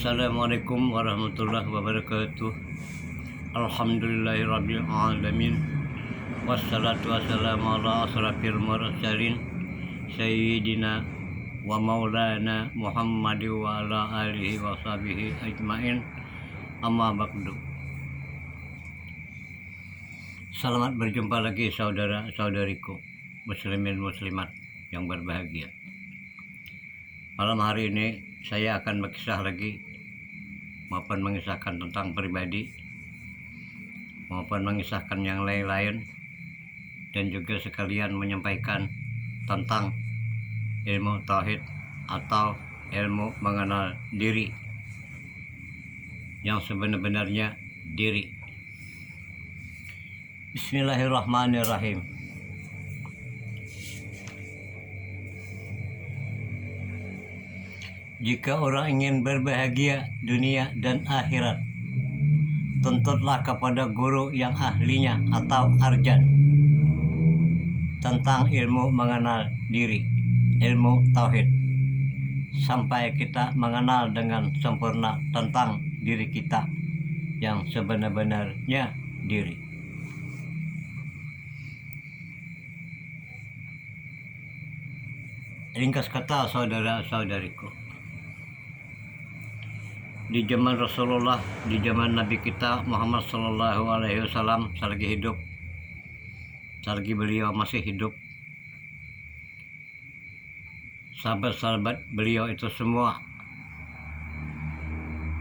Assalamualaikum warahmatullahi wabarakatuh. Alhamdulillahirabbil alamin. Wassalatu wassalamu ala asrafil mursalin sayyidina wa maulana Muhammadin wa ala alihi wa sahbihi ajmain. Amma ba'du. Selamat berjumpa lagi saudara-saudariku muslimin muslimat yang berbahagia. Malam hari ini saya akan berkisah lagi maupun mengisahkan tentang pribadi maupun mengisahkan yang lain-lain, dan juga sekalian menyampaikan tentang ilmu tauhid atau ilmu mengenal diri yang sebenar-benarnya diri. Bismillahirrahmanirrahim. Jika orang ingin berbahagia dunia dan akhirat, tuntutlah kepada guru yang ahlinya atau arjan tentang ilmu mengenal diri, ilmu tauhid, sampai kita mengenal dengan sempurna tentang diri kita yang sebenar-benarnya diri. Ringkas kata saudara-saudariku, di zaman Rasulullah, di zaman Nabi kita Muhammad Sallallahu Alaihi Wasallam selagi hidup, selagi beliau masih hidup, sahabat-sahabat beliau itu semua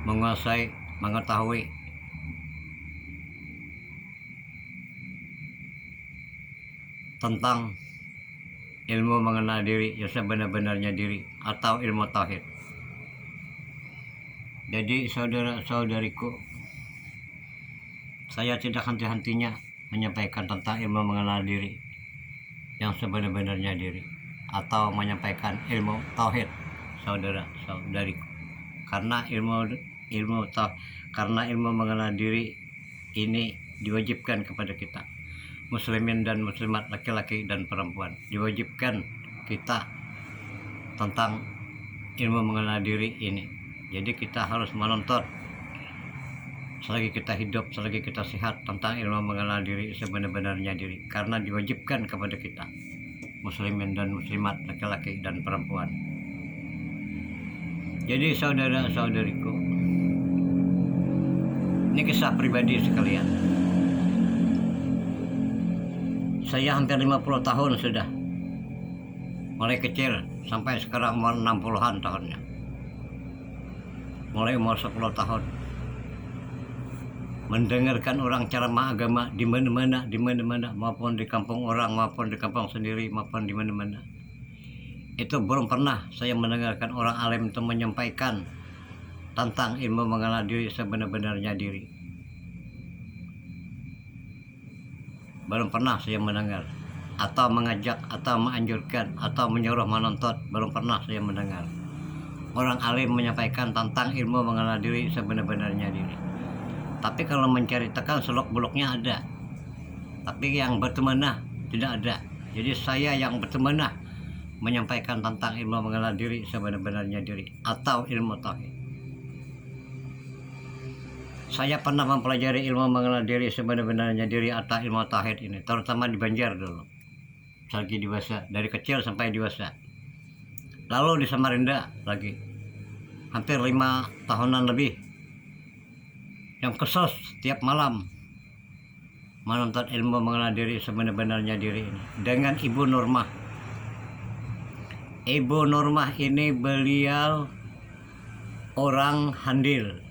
menguasai, mengetahui tentang ilmu mengenal diri yang sebenar-benarnya diri atau ilmu tauhid. Jadi saudara-saudariku, saya tidak henti-hentinya menyampaikan tentang ilmu mengenal diri yang sebenar-benarnya diri atau menyampaikan ilmu tauhid, saudara-saudariku. Karena ilmu mengenal diri ini diwajibkan kepada kita, muslimin dan muslimat, laki-laki dan perempuan. Diwajibkan kita tentang ilmu mengenal diri ini. Jadi kita harus menuntut selagi kita hidup, selagi kita sehat, tentang ilmu mengenal diri sebenar-benarnya diri, karena diwajibkan kepada kita, muslimin dan muslimat, laki-laki dan perempuan. Jadi saudara-saudariku, ini kisah pribadi sekalian. Saya hampir 50 tahun sudah, mulai kecil sampai sekarang umur 60-an tahunnya. Mulai umur 10 tahun mendengarkan orang ceramah agama di mana-mana, maupun di kampung orang, maupun di kampung sendiri, maupun di mana-mana. Itu belum pernah saya mendengarkan orang alim itu menyampaikan tentang ilmu mengenal diri sebenar-benarnya diri. Belum pernah saya mendengar, atau mengajak, atau menganjurkan, atau menyuruh menuntut. Belum pernah saya mendengar orang alim menyampaikan tentang ilmu mengenal diri sebenar-benarnya diri. Tapi kalau menceritakan seluk-beluknya ada, tapi yang bertemanah tidak ada. Jadi saya yang bertemanah menyampaikan tentang ilmu mengenal diri sebenar-benarnya diri atau ilmu tauhid. Saya pernah mempelajari ilmu mengenal diri sebenar-benarnya diri atau ilmu tauhid ini, terutama di Banjar dulu, selagi dewasa, dari kecil sampai dewasa. Lalu di Samarinda lagi, hampir 5 tahunan lebih, yang kesos setiap malam menuntut ilmu mengenal diri sebenar-benarnya diri ini dengan Ibu Nurmah. Ibu Nurmah ini beliau orang Handil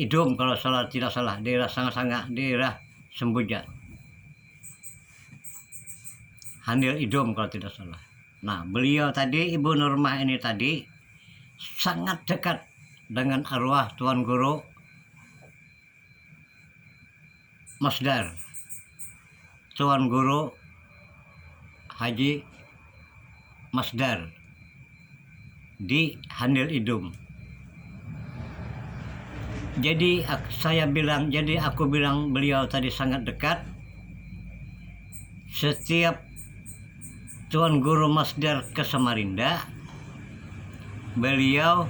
Idum kalau tidak salah, daerah Sanga-Sanga, daerah Semboja. Handil Idum kalau tidak salah. Nah, beliau tadi, Ibu Nurmah ini tadi sangat dekat dengan arwah Tuan Guru Masdar, Tuan Guru Haji Masdar di Handil Idum. Jadi aku bilang beliau tadi sangat dekat. Setiap Tuan Guru Masdar ke Samarinda, beliau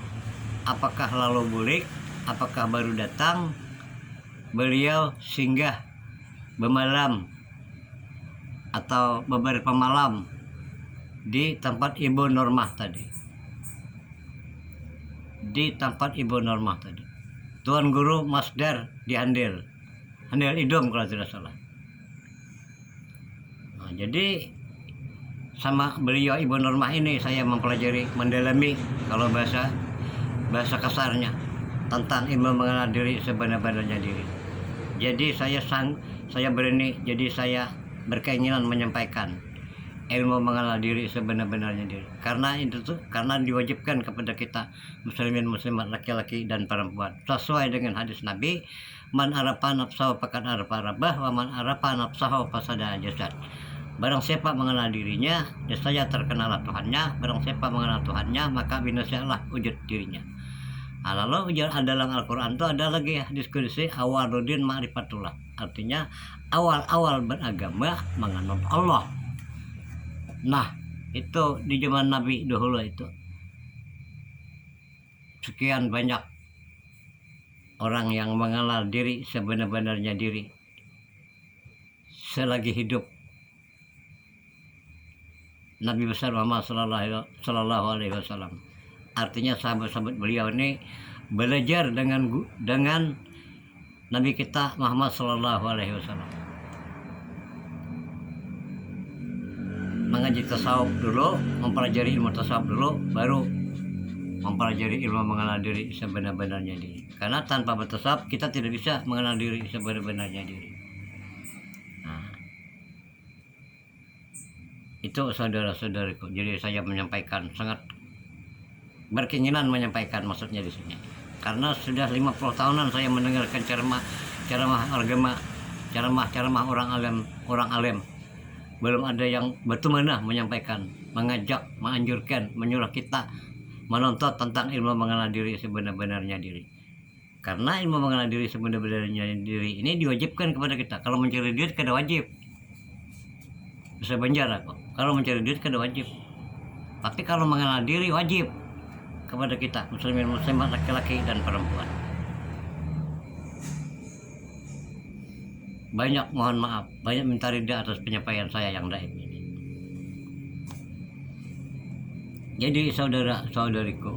apakah lalu bulik, apakah baru datang, beliau singgah bermalam atau beberapa malam di tempat Ibu Normah tadi. Di tempat Ibu Normah tadi. Tuan Guru Masdar di Handil Idom kalau tidak salah. Nah, jadi sama beliau Ibu Normah ini saya mempelajari, mendalami kalau bahasa kasarnya tentang ilmu mengenal diri sebenar-benarnya diri. Jadi saya berani, jadi saya berkeinginan menyampaikan ilmu mengenal diri sebenar-benarnya diri. Karena itu tuh karena diwajibkan kepada kita muslimin muslimat laki-laki dan perempuan sesuai dengan hadis Nabi, man arafa nafsahu faqad arafa rabbah wa man arafa nafsahu fasada jasad. Barang siapa mengenal dirinya, saya terkenalah Tuhannya. Barang siapa mengenal Tuhannya, maka binasialah wujud dirinya. Nah, lalu dalam Al-Quran itu ada lagi ya diskusi awaludin ma'rifatullah. Artinya awal-awal beragama mengenal Allah. Nah, itu di zaman Nabi dahulu itu sekian banyak orang yang mengenal diri sebenar-benarnya diri selagi hidup Nabi besar Muhammad Sallallahu Alaihi Wasallam. Artinya sahabat-sahabat beliau ini belajar dengan Nabi kita Muhammad Sallallahu Alaihi Wasallam. Mengaji tasawuf dulu, mempelajari ilmu tasawuf dulu, baru mempelajari ilmu mengenal diri sebenar-benarnya diri. Karena tanpa bertasawuf kita tidak bisa mengenal diri sebenar-benarnya diri. Nah, itu saudara-saudariku. Jadi saya menyampaikan, sangat berkeinginan menyampaikan maksudnya di sini. Karena sudah 50 tahunan saya mendengarkan ceramah agama, ceramah orang alim. Belum ada yang betul-betul menyampaikan, mengajak, menganjurkan, menyuruh kita menuntut tentang ilmu mengenal diri sebenar-benarnya diri. Karena ilmu mengenal diri sebenar-benarnya diri ini diwajibkan kepada kita. Kalau mencari duit kada wajib, bisa penjara kok. Kalau mencari duit kada wajib. Tapi kalau mengenal diri wajib kepada kita, muslimin muslimat laki-laki dan perempuan. Banyak mohon maaf, banyak minta ridha atas penyampaian saya yang daib ini. Jadi saudara-saudariku,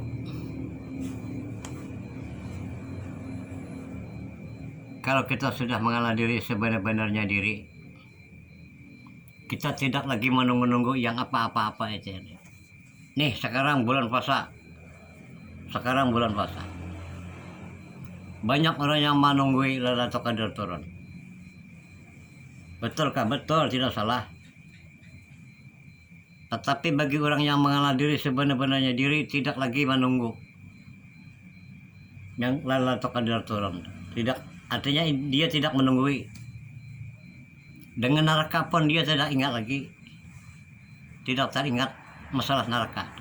kalau kita sudah mengenal diri sebenar-benarnya diri, kita tidak lagi menunggu-nunggu yang apa-apa itu. Nih sekarang bulan puasa. Banyak orang yang menunggu Lailatul Qadar turun. Betulkah? Betul, tidak salah. Tetapi bagi orang yang mengenal diri sebenar-benarnya diri, tidak lagi menunggu yang Lailatul Qadar turun. Tidak, artinya dia tidak menunggu. Dengan neraka pun dia tidak ingat lagi. Tidak teringat masalah neraka.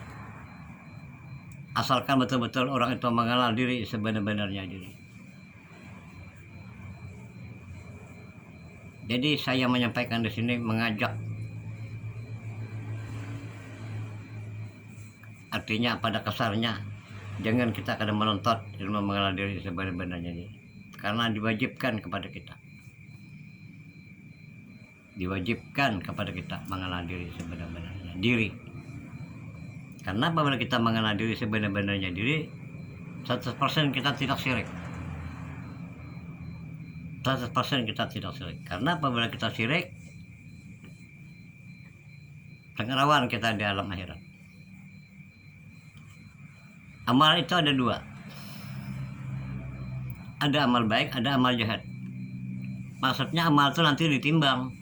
Asalkan betul-betul orang itu mengenal diri sebenar-benarnya diri. Jadi saya menyampaikan di sini, mengajak, artinya pada kasarnya jangan kita kadang menuntut ilmu mengenal diri sebenar-benarnya diri, karena diwajibkan kepada kita mengenal diri sebenar-benarnya diri. Karena apabila kita mengenal diri sebenar-benarnya diri, 100% kita tidak syirik. 100% kita tidak syirik. Karena apabila kita syirik, sangat rawan kita di alam akhirat. Amal itu ada dua. Ada amal baik, ada amal jahat. Maksudnya amal itu nanti ditimbang,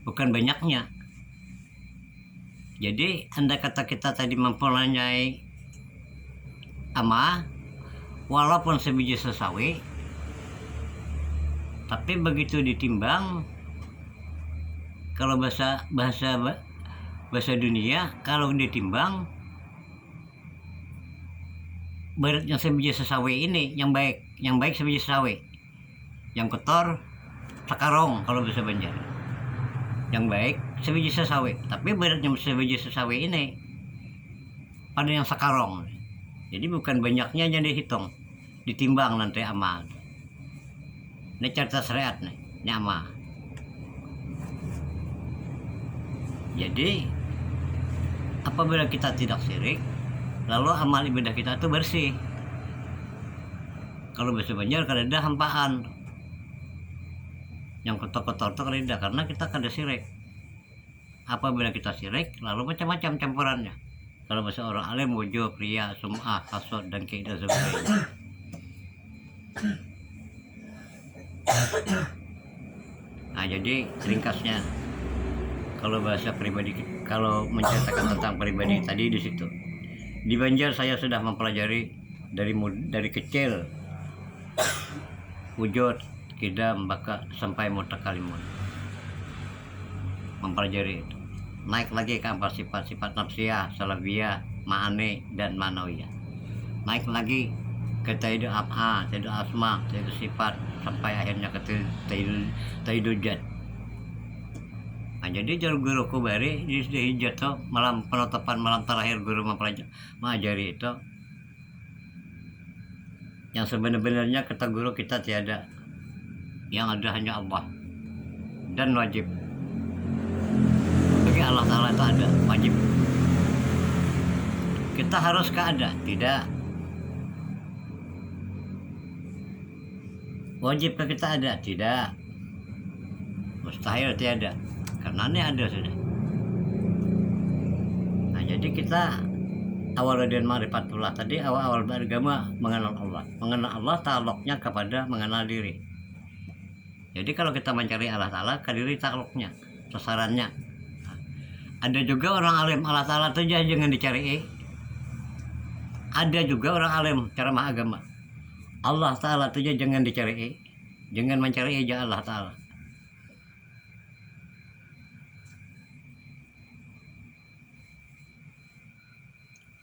bukan banyaknya. Jadi andai kata kita tadi mempunyai amal, walaupun sebiji sesawi, tapi begitu ditimbang, kalau bahasa dunia, kalau ditimbang beratnya sebiji sesawi ini yang baik sebiji sesawi, yang kotor sakarong kalau bahasa Banjar. Yang baik sebiji sesawi, tapi beratnya sebiji sesawi ini pada yang sakarong. Jadi bukan banyaknya yang dihitung, ditimbang nanti amal. Ini cerita syariat nih, ini amal. Jadi apabila kita tidak syirik, lalu amal ibadah kita itu bersih. Kalau bahasa Banjar kada hampaan, yang kotor-kotor itu kada, karena kita kada syirik. Apabila kita syirik, lalu macam-macam campurannya. Kalau bahasa orang alim, wujud, ria, sum'ah, hasud, dan kaidah sebagainya. Nah, jadi ringkasnya, kalau bahasa pribadi, kalau menceritakan tentang pribadi tadi di situ. Di Banjar saya sudah mempelajari dari kecil, wujud, kidam, baka, sampai mutakalimun. Mempelajari itu. Naik lagi ke empat sifat nafsiyah, salabiyah, ma'ani, dan manawiyah. Naik lagi ke taidu abha, taidu asma, taidu sifat, sampai akhirnya ke taidu jad. Nah, jadi guru kubari di hijat tuh malam penutupan, malam terakhir guru mempelajari itu, yang sebenarnya kata guru kita tiada, yang ada hanya Allah dan wajib. Bagi Allah Ta'ala itu ada, wajib. Kita harus ada? Tidak. Wajib kita ada? Tidak. Mustahil tiada, karena ini ada sudah. Nah, jadi kita awal dan ma'rifatullah tadi, awal beragama mengenal Allah. Mengenal Allah ta'aluknya kepada mengenal diri. Jadi kalau kita mencari Allah Ta'ala, ke diri ta'aluknya, sasarannya. Ada juga orang alim Allah Ta'ala itu jangan dicari. Ada juga orang alim ceramah agama Allah Ta'ala itu jangan dicari. Jangan mencari aja Allah Ta'ala.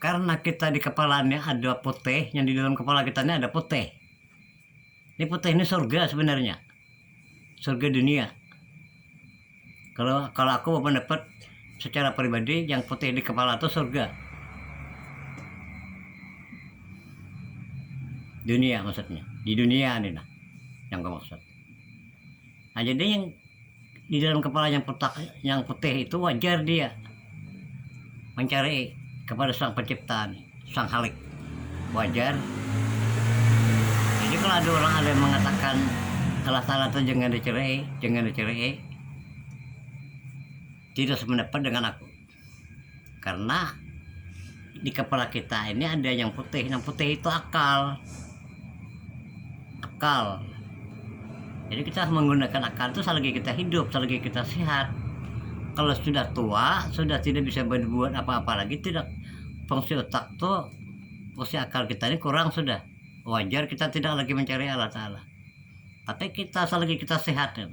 Karena kita di kepalanya ada putih, yang di dalam kepala kita ini ada putih. Ini putih ini surga sebenarnya, surga dunia. Kalau aku mendapat secara pribadi, yang putih di kepala itu surga dunia, maksudnya di dunia ini nah, yang gue maksud. Nah, jadi yang di dalam kepala yang putih itu wajar dia mencari kepada sang pencipta, sang Khalik, wajar. Jadi kalau ada orang ada yang mengatakan Allah Ta'ala itu jangan dicari, tidak sependapat dengan aku, karena di kepala kita ini ada yang putih. Yang putih itu akal. Jadi kita menggunakan akal itu selagi kita hidup, selagi kita sehat. Kalau sudah tua, sudah tidak bisa berbuat apa-apa lagi, tidak, fungsi otak tuh, fungsi akal kita ini kurang sudah, wajar kita tidak lagi mencari Allah Ta'ala. Tapi kita selagi kita sehat ya,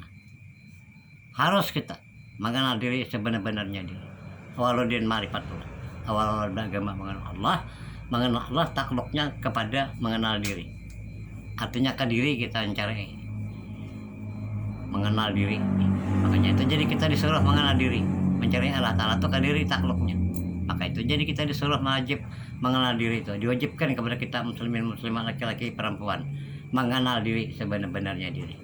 harus kita mengenal diri sebenar-benarnya diri. Awaludin ma'rifatullah, awal beragama mengenal Allah takluknya kepada mengenal diri. Artinya ke diri kita mencari, mengenal diri. Makanya itu jadi kita disuruh mengenal diri, mencari Allah Ta'ala itu ke diri takluknya. Maka itu jadi kita disuruh wajib mengenal diri, itu diwajibkan kepada kita muslimin muslimah, laki-laki perempuan, mengenal diri sebenar-benarnya diri.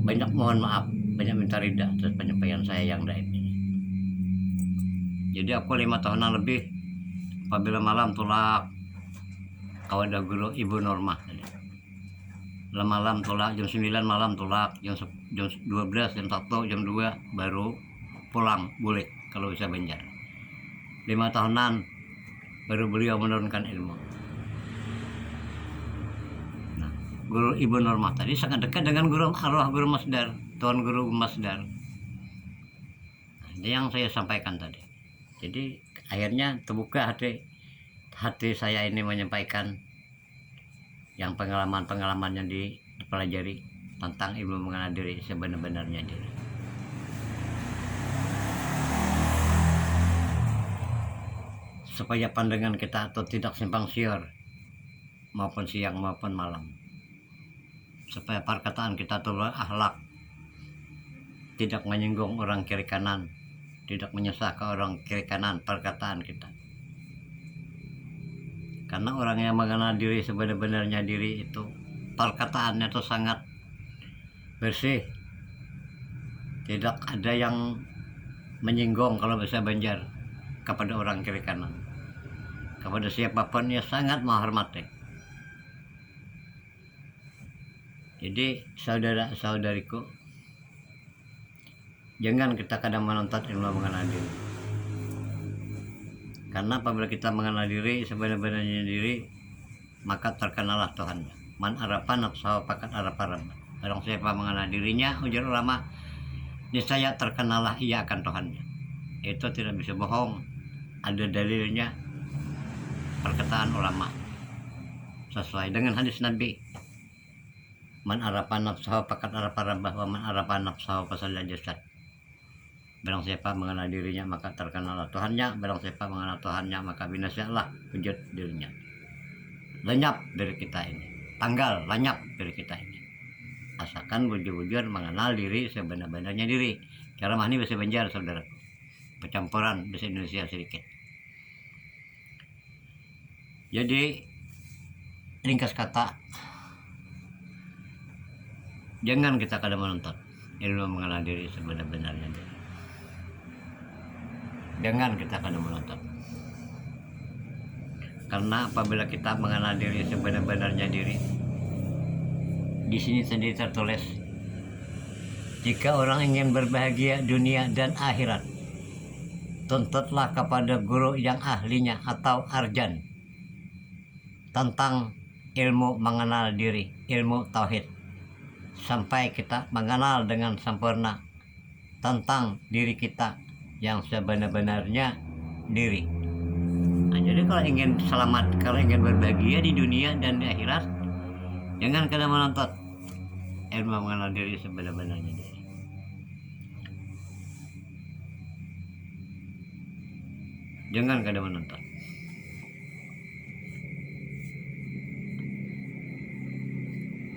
Banyak mohon maaf, banyak minta rida atas penyampaian saya yang daib ini. Jadi aku 5 tahunan lebih, apabila malam tulak kawada guru Ibu Normah tadi. Malam tulak jam 9 malam tulak, jam 12, jam 1, jam 2 baru pulang boleh kalau bisa Banjar. 5 tahunan baru beliau menurunkan ilmu. Nah, guru Ibu Normah tadi sangat dekat dengan guru arwah Guru Masdar, Tuan Guru Masdar. Nah, ini yang saya sampaikan tadi. Jadi akhirnya terbuka hati saya ini menyampaikan yang pengalaman-pengalaman yang dipelajari tentang ilmu mengenal diri sebenar-benarnya diri. Supaya pandangan kita itu tidak simpang siur, maupun siang maupun malam. Supaya perkataan kita itu akhlak, tidak menyinggung orang kiri kanan, tidak menyusahkan orang kiri kanan perkataan kita. Karena orang yang mengenal diri sebenar-benarnya diri itu perkataannya itu sangat bersih, tidak ada yang menyinggung kalau bahasa Banjar kepada orang kiri kanan, kepada siapapun ya sangat menghormati. Jadi saudara-saudariku, jangan kita kadang menuntut ilmu mengenal diri, karena apabila kita mengenal diri sebenar-benarnya diri, maka terkenalah Tuhannya. Man arafa nafsahu faqad arafa rabbah. Barang siapa mengenal dirinya, ujar ulama, niscaya terkenalah ia akan Tuhannya. Itu tidak bisa bohong, ada dalilnya, perkataan ulama sesuai dengan hadis Nabi. Man arafa nafsahu faqad arafa rabbah wa man arafa nafsahu fasalla jasad. Barang siapa mengenal dirinya maka terkenallah Tuhannya. Barang siapa mengenal Tuhannya maka binasalah wujud dirinya. Lenyap dari kita ini, tanggal lenyap dari kita ini. Asalkan bujur-bujur mengenal diri sebenar-benarnya diri. Cara ini bahasa Banjar, saudara, percampuran bahasa Indonesia sedikit. Jadi ringkas kata, jangan kita kadang menuntut ilmu mengenal diri sebenar-benarnya diri. Jangan kita kadang menuntut. Karena apabila kita mengenal diri sebenar-benarnya diri, di sini sendiri tertulis, jika orang ingin berbahagia dunia dan akhirat, tuntutlah kepada guru yang ahlinya atau arjan tentang ilmu mengenal diri, ilmu tauhid, sampai kita mengenal dengan sempurna tentang diri kita yang sebenar-benarnya diri. Nah, jadi kalau ingin selamat, kalau ingin berbahagia di dunia dan di akhirat, jangan kalian menuntut ilmu mengenal diri sebenar-benarnya diri. Jangan kalian menuntut.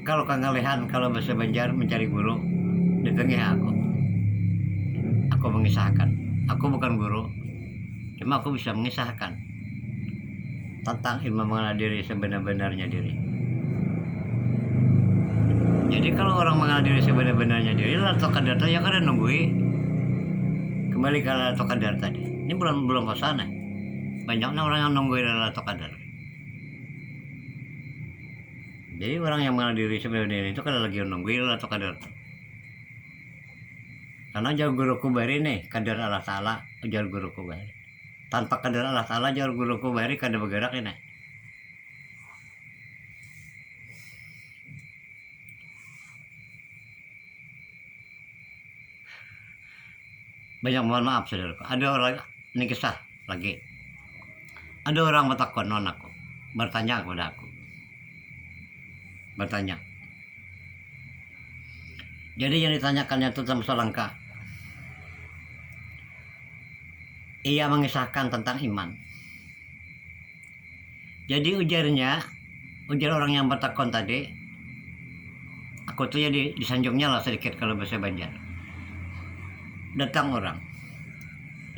Kalau kangalehan, kalau bahasa Banjar mencari guru, datangi aku. Aku mengisahkan. Aku bukan guru, cuma aku bisa mengisahkan tentang ilmu mengenal diri sebenar-benarnya diri. Jadi kalau orang mengenal diri sebenar-benarnya diri, Lailatul Qadar ya kan nunggui. Kembali ke Lailatul Qadar tadi. Ini belum kesana. Banyaknya orang yang nungguin Lailatul Qadar. Jadi orang yang mengenal diri sebenarnya itu kan lagi nungguin Lailatul Qadar. Karena jar guru kubari nih, kadar Allah Ta'ala, jar guru kubari. Tanpa kadar Allah Ta'ala, jar guru kubari kada bergerak ini. Banyak mohon maaf saudaraku. Ada orang, ini kisah lagi. Ada orang bertakon non aku, bertanya kepada aku. Bertanya. Jadi yang ditanyakannya itu tentang selangka. Ia mengisahkan tentang iman. Jadi ujar orang yang bertakon tadi, aku tuh ya disanjungnya lah sedikit kalau bahasa Banjar. Datang orang.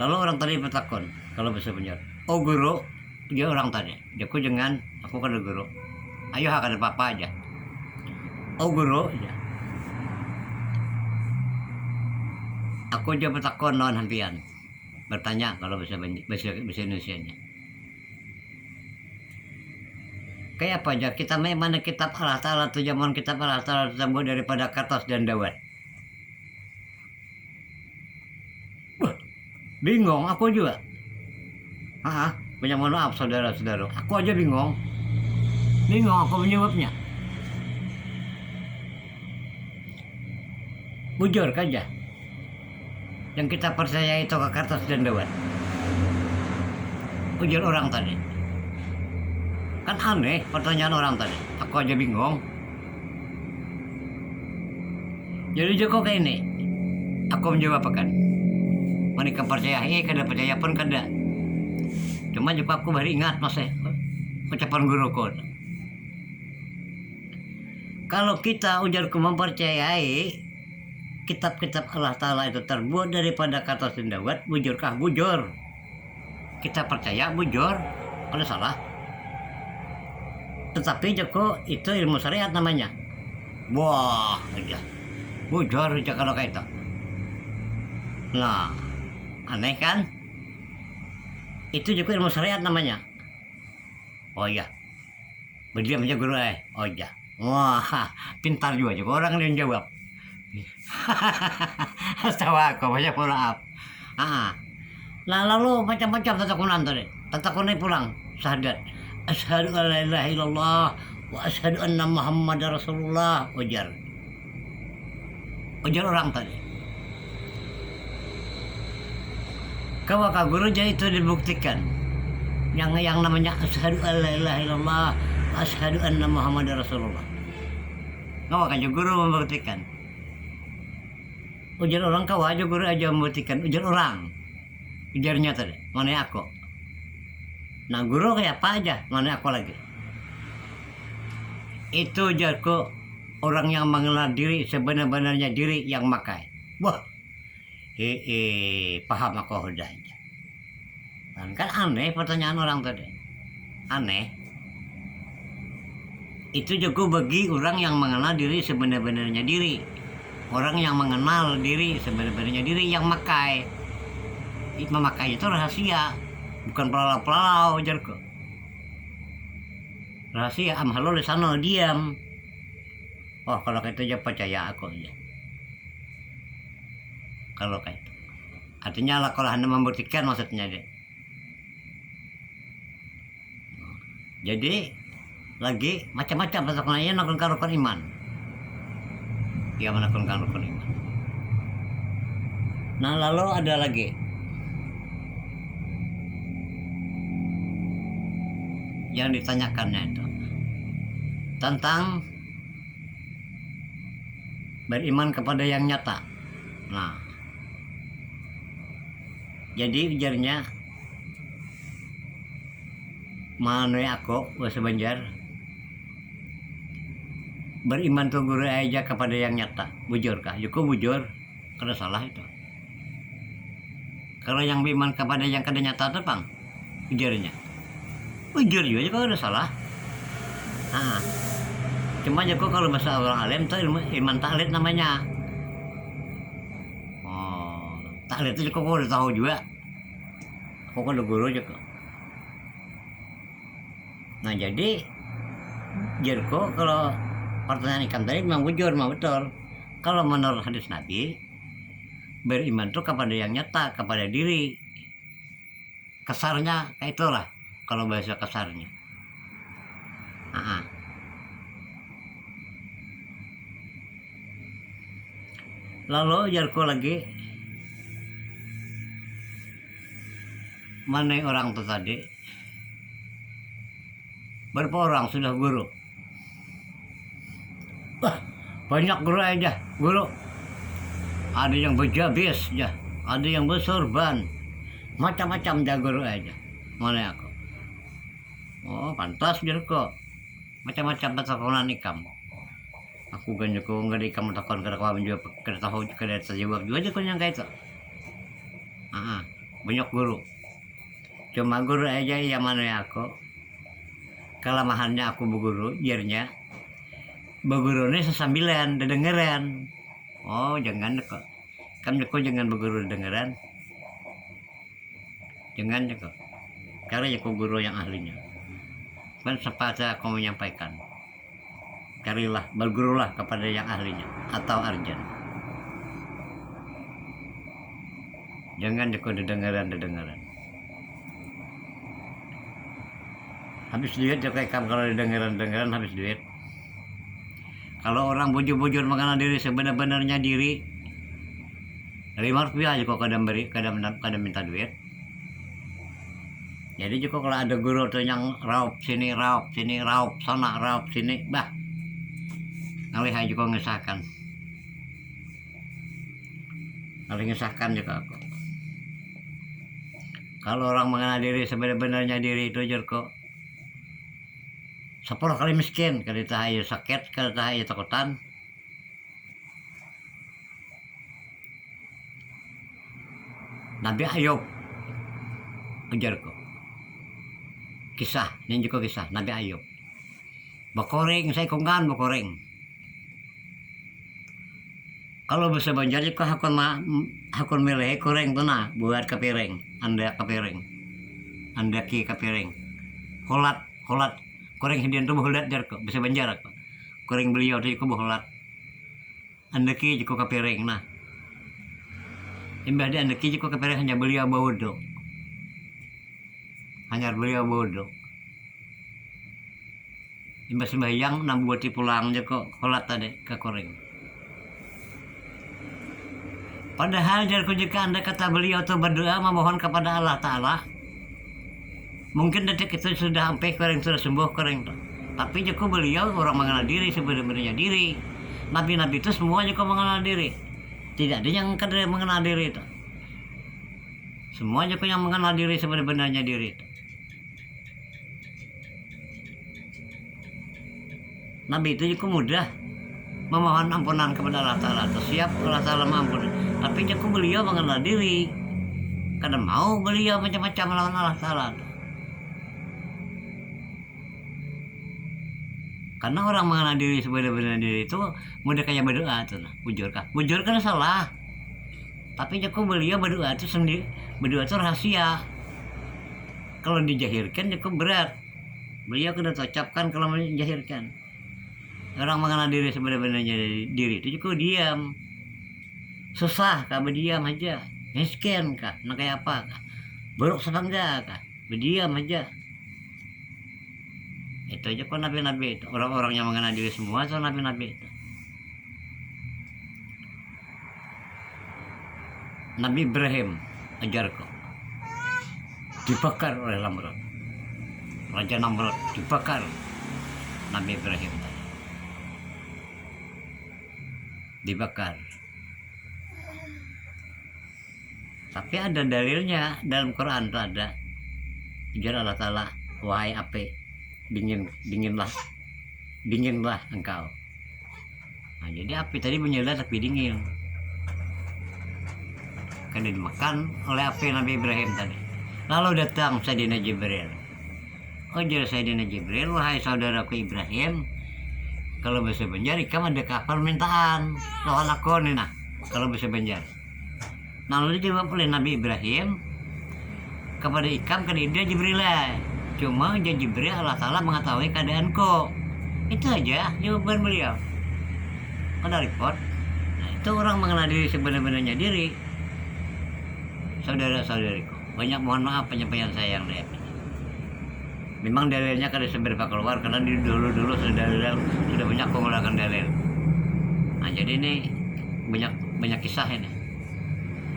Lalu orang tadi bertakon kalau bahasa Banjar. Oh guru, dia orang tadi. Aku jangan, aku kan guru. Ayo ada apa aja. Oh guru, ya. Aku aja bertakon non hampian. Bertanya kalau bahasa Indonesia-nya. Kayak apa aja kita mana kitab Allah Ta'ala itu zaman kitab Allah Ta'ala tersebut daripada kertas dan dawet. Wah, bingung aku juga. Banyak mohon maaf saudara-saudara. Aku aja bingung. Bingung aku menyebabnya. Bujur aja. Yang kita percaya itu ke kertas dan dawet. Ujar orang tadi. Kan aneh pertanyaan orang tadi. Aku aja bingung. Jadi Joko kayak ini. Aku menjawab kan. Mereka percaya, kada percaya pun kada. Cuma juga aku baru ingat masih ucapan guruku. Kalau kita ujarku mempercayai, kitab-kitab Allah Ta'ala itu terbuat daripada kata sendawat, bujurkah? Bujur. Kita percaya bujur, kalau salah. Tetapi Joko itu ilmu syariat namanya. Wah, aja. Bujur aja kalau kayak itu. Nah, aneh kan? Itu juga ilmu syariat namanya. Oh iya. Berdiam aja guru Oh iya. Wah, pintar juga orang yang jawab. Tahu aku banyak pulang. Nah lalu macam-macam tatakunan tadi. Tatakunan pulang syahadat. Asyhadu an la ilaha illallah wa asyhadu anna Muhammadar Rasulullah. Ujar orang tadi. Kawaka guru jadi itu dibuktikan. Yang namanya asyhadu an la ilaha illallah wa asyhadu anna Muhammadar Rasulullah. Kawaka guru membuktikan. Ujar orang kawa aja guru aja membuktikan. Ujar orang. Ujarnya tadi, mana aku? Nah guru kayak apa aja, mana aku lagi? Itu ujarku orang yang mengenal diri sebenar-benarnya diri yang makai. Wah, paham aku udah aja. Kan aneh pertanyaan orang tadi, aneh. Itu juga bagi orang yang mengenal diri sebenar-benarnya diri, orang yang mengenal diri sebenar-benarnya diri yang makai. Memakai itu rahasia, bukan pelalau-pelalau jarko. Rahasia amhalo di sana diam. Oh kalau kayak itu aja percaya aku aja. Kalau kayak itu, artinya lah kalau anda membuktikan maksudnya deh. Jadi lagi macam-macam tatakunannya nakon rukun iman. Dia menakunkan rukun iman. Nah lalu ada lagi. Yang ditanyakannya itu tentang beriman kepada yang nyata. Nah, jadi ujarnya mana aku bahasa Banjar beriman tuh guru aja kepada yang nyata. Bujur kah? Joko bujur, kada salah itu. Kalau yang beriman kepada yang kada nyata itu bang, ujarnya. Bujur juga kalau ada salah. Cuma Joko kalau bahasa orang alim itu iman taklid namanya. Oh, taklid itu Joko udah tahu juga. Aku udah guru Joko. Nah jadi Joko kalau pertanyaan ikan tadi memang bujur, memang betul. Kalau menurut hadis Nabi, beriman itu kepada yang nyata, kepada diri. Kasarnya kayak itulah. Kalau bahasa kasarnya. Lalu jarko lagi mana orang tuh tadi? Berapa orang sudah guru? Wah, banyak guru aja, guru. Ada yang berjabis ya, ada yang bersorban, macam-macam ya guru aja. Mana aku? Oh pantas jarko macam-macam tatakunan ikam. Aku kan joko nggak ada ikam takon kada kawan juga kada tahu kada terjawab juga joko yang kayak itu. Banyak guru. Cuma guru aja yang mana aku. Kelemahannya aku berguru, iarnya berguru ini sesambilan, dengeran. Oh jangan kok. Kan joko jangan berguru dengeran. Jangan joko. Karena joko guru yang ahlinya. Dan sepatutnya aku menyampaikan, carilah, bergurulah kepada yang ahlinya atau arjan. Jangan joko dengeran. Habis duit joko ikam kalau dengeran habis duit. Kalau orang bujur-bujur mengenal diri sebenar-benarnya diri, Rp5 joko kadang beri, kadang minta duit. Jadi juga kalau ada guru tuh yang raup sini, raup sana, raup sini, bah ngalih juga ngesahkan. Ngalih ngesahkan juga aku. Kalau orang mengenal diri sebenarnya diri itu jerko 10 kali miskin, kada tahu sakit, kada tahu takutan. Nabi Ayub ujarku. Kisah, ini juga kisah Nabi Ayub. Bakoreng, saya kongkan bakoreng. Kalau bisa banjar kok hakun milih koreng tuh nah buat kepiring, anda kepiring, anda ki kepiring. Holat koreng hidian tuh holat jar kok bisa banjar kok. Koreng beliau tuh kok holat. Anda ki juga kepiring nah. Imbah dia anda ki juga kepiring hanya beliau bodoh. Hanya beliau bodoh. Imbah sembahyang nam buat pulang aja kok holat tadi ke koreng. Padahal jika anda kata beliau tuh berdoa memohon kepada Allah Ta'ala, mungkin detik itu sudah sampai koreng sudah sembuh koreng tuh. Tapi jika beliau orang mengenal diri sebenarnya diri. Nabi-nabi itu semuanya kok mengenal diri. Tidak ada yang kadang mengenal diri itu. Semuanya kok yang mengenal diri sebenarnya diri itu. Nabi itu juga mudah memohon ampunan kepada Allah Ta'ala. Siap Allah Ta'ala mengampuni. Tapi jika beliau mengenal diri, karena mau beliau macam-macam melawan Allah Ta'ala. Karena orang mengenal diri sebenarnya diri itu mudah kayak berdoa tuh, nah. Bujur kan salah. Tapi jika beliau berdoa itu sendiri, berdoa itu rahasia. Kalau dijahirkan cukup berat. Beliau kena ucapkan kalau menjahirkan. Orang mengenal diri sebenarnya diri itu juga diam. Susah kah berdiam aja. Miskin kah? Nah kayak apa kah? Buruk sebangga kah? Berdiam aja. Itu aja kok nabi-nabi itu. Orang-orang yang mengenal diri semua itu nabi-nabi itu. Nabi Ibrahim ajar kok. Dibakar oleh Namrud. Raja Namrud dibakar Nabi Ibrahim tadi. Dibakar. Tapi ada dalilnya dalam Quran tuh ada. Ujar Allah Ta'ala, wahai api, dinginlah engkau. Nah, jadi api tadi menyala tapi dingin. Karena dimakan oleh api Nabi Ibrahim tadi. Lalu datang Sayyidina Jibril. Ujar Sayyidina Jibril, wahai saudaraku Ibrahim, kalau bisa banjar kamu ada permintaan lawan aku nih nah kalau bisa banjar. Nah lalu dijawab oleh Nabi Ibrahim kepada ikam ke dia Jibril lah. Cuma Jibril Allah Ta'ala mengetahui keadaanku. Itu aja jawaban beliau. Ada report. Nah itu orang mengenal diri sebenarnya diri. Saudara-saudariku, banyak mohon maaf penyampaian saya yang lain. Memang dalilnya kada seberapa keluar karena di dulu sudah banyak mengeluarkan dalil. Nah jadi ini banyak kisah ini.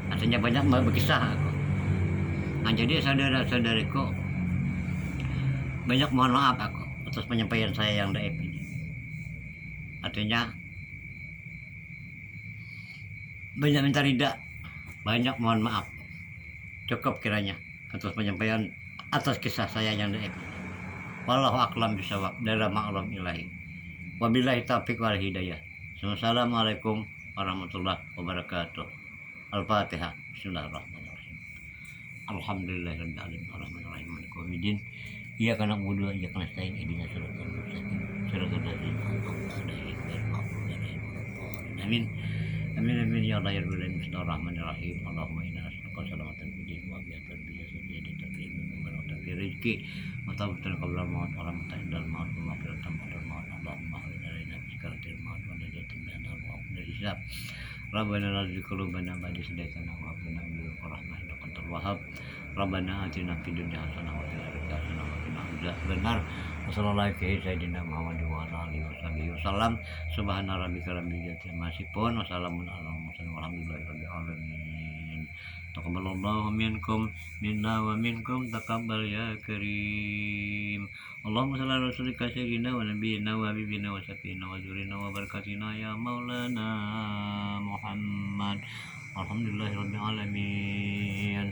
Artinya banyak berkisah aku. Nah jadi saudara-saudariku, banyak mohon maaf aku atas penyampaian saya yang daif ini. Artinya banyak minta rida, banyak mohon maaf. Cukup kiranya atas penyampaian atas kisah saya yang daif. Wallahu a'lam bishawab dalam ma'lam ilahi. Wabillahi taufiq wal hidayah. Assalamualaikum warahmatullahi wabarakatuh. Al-Fatihah. Bismillahirrahmanirrahim. Alhamdulillahirabbil alamin arrahmanir rahim maliki yaumiddin. Iyyaka na'budu wa iyyaka nasta'in ihdinas siratal mustaqim. Siratal ladzina an'amta 'alaihim ghairil maghdubi 'alaihim waladdallin. Amin. Amin amin ya Allah ya Rabbal alamin. Bismillahirrahmanirrahim. Allahumma inna nas'aluka salamatan fid din wa afiatan fil jasad wa hidayatan fil ilmi wa barakatan fil rizqi. Mataubatan qabla maut wa rahmatan indal maut wa maghfiratan ba'da maut. Allahumma hawwin alaina bi sakaratil maut wa najatin minan wa min hisab. Rabbana la tuzigh qulubana ba'da idh hadaytana wa hab lana min ladunka rahmah innaka antal wahhab. Rabbana atina fid dunya hasanah wa fil akhirati hasanah wa qina adzabannar. Wassallallahu alaihi sayyidina Muhammad wa ala alihi wasallam. Subhana rabbika rabbil izzati amma yasifun wa salamun alal mursalin walhamdulillahi rabbil alamin. Taqabbalallahu minkum minna wa minkum taqabbal ya karim. Allahumma shalli ala rasulika sayyidina wa nabiyyina wa habibina wa syafiina wa zurina wa barakatina ya maulana Muhammad. Alhamdulillahi rabbil alamin.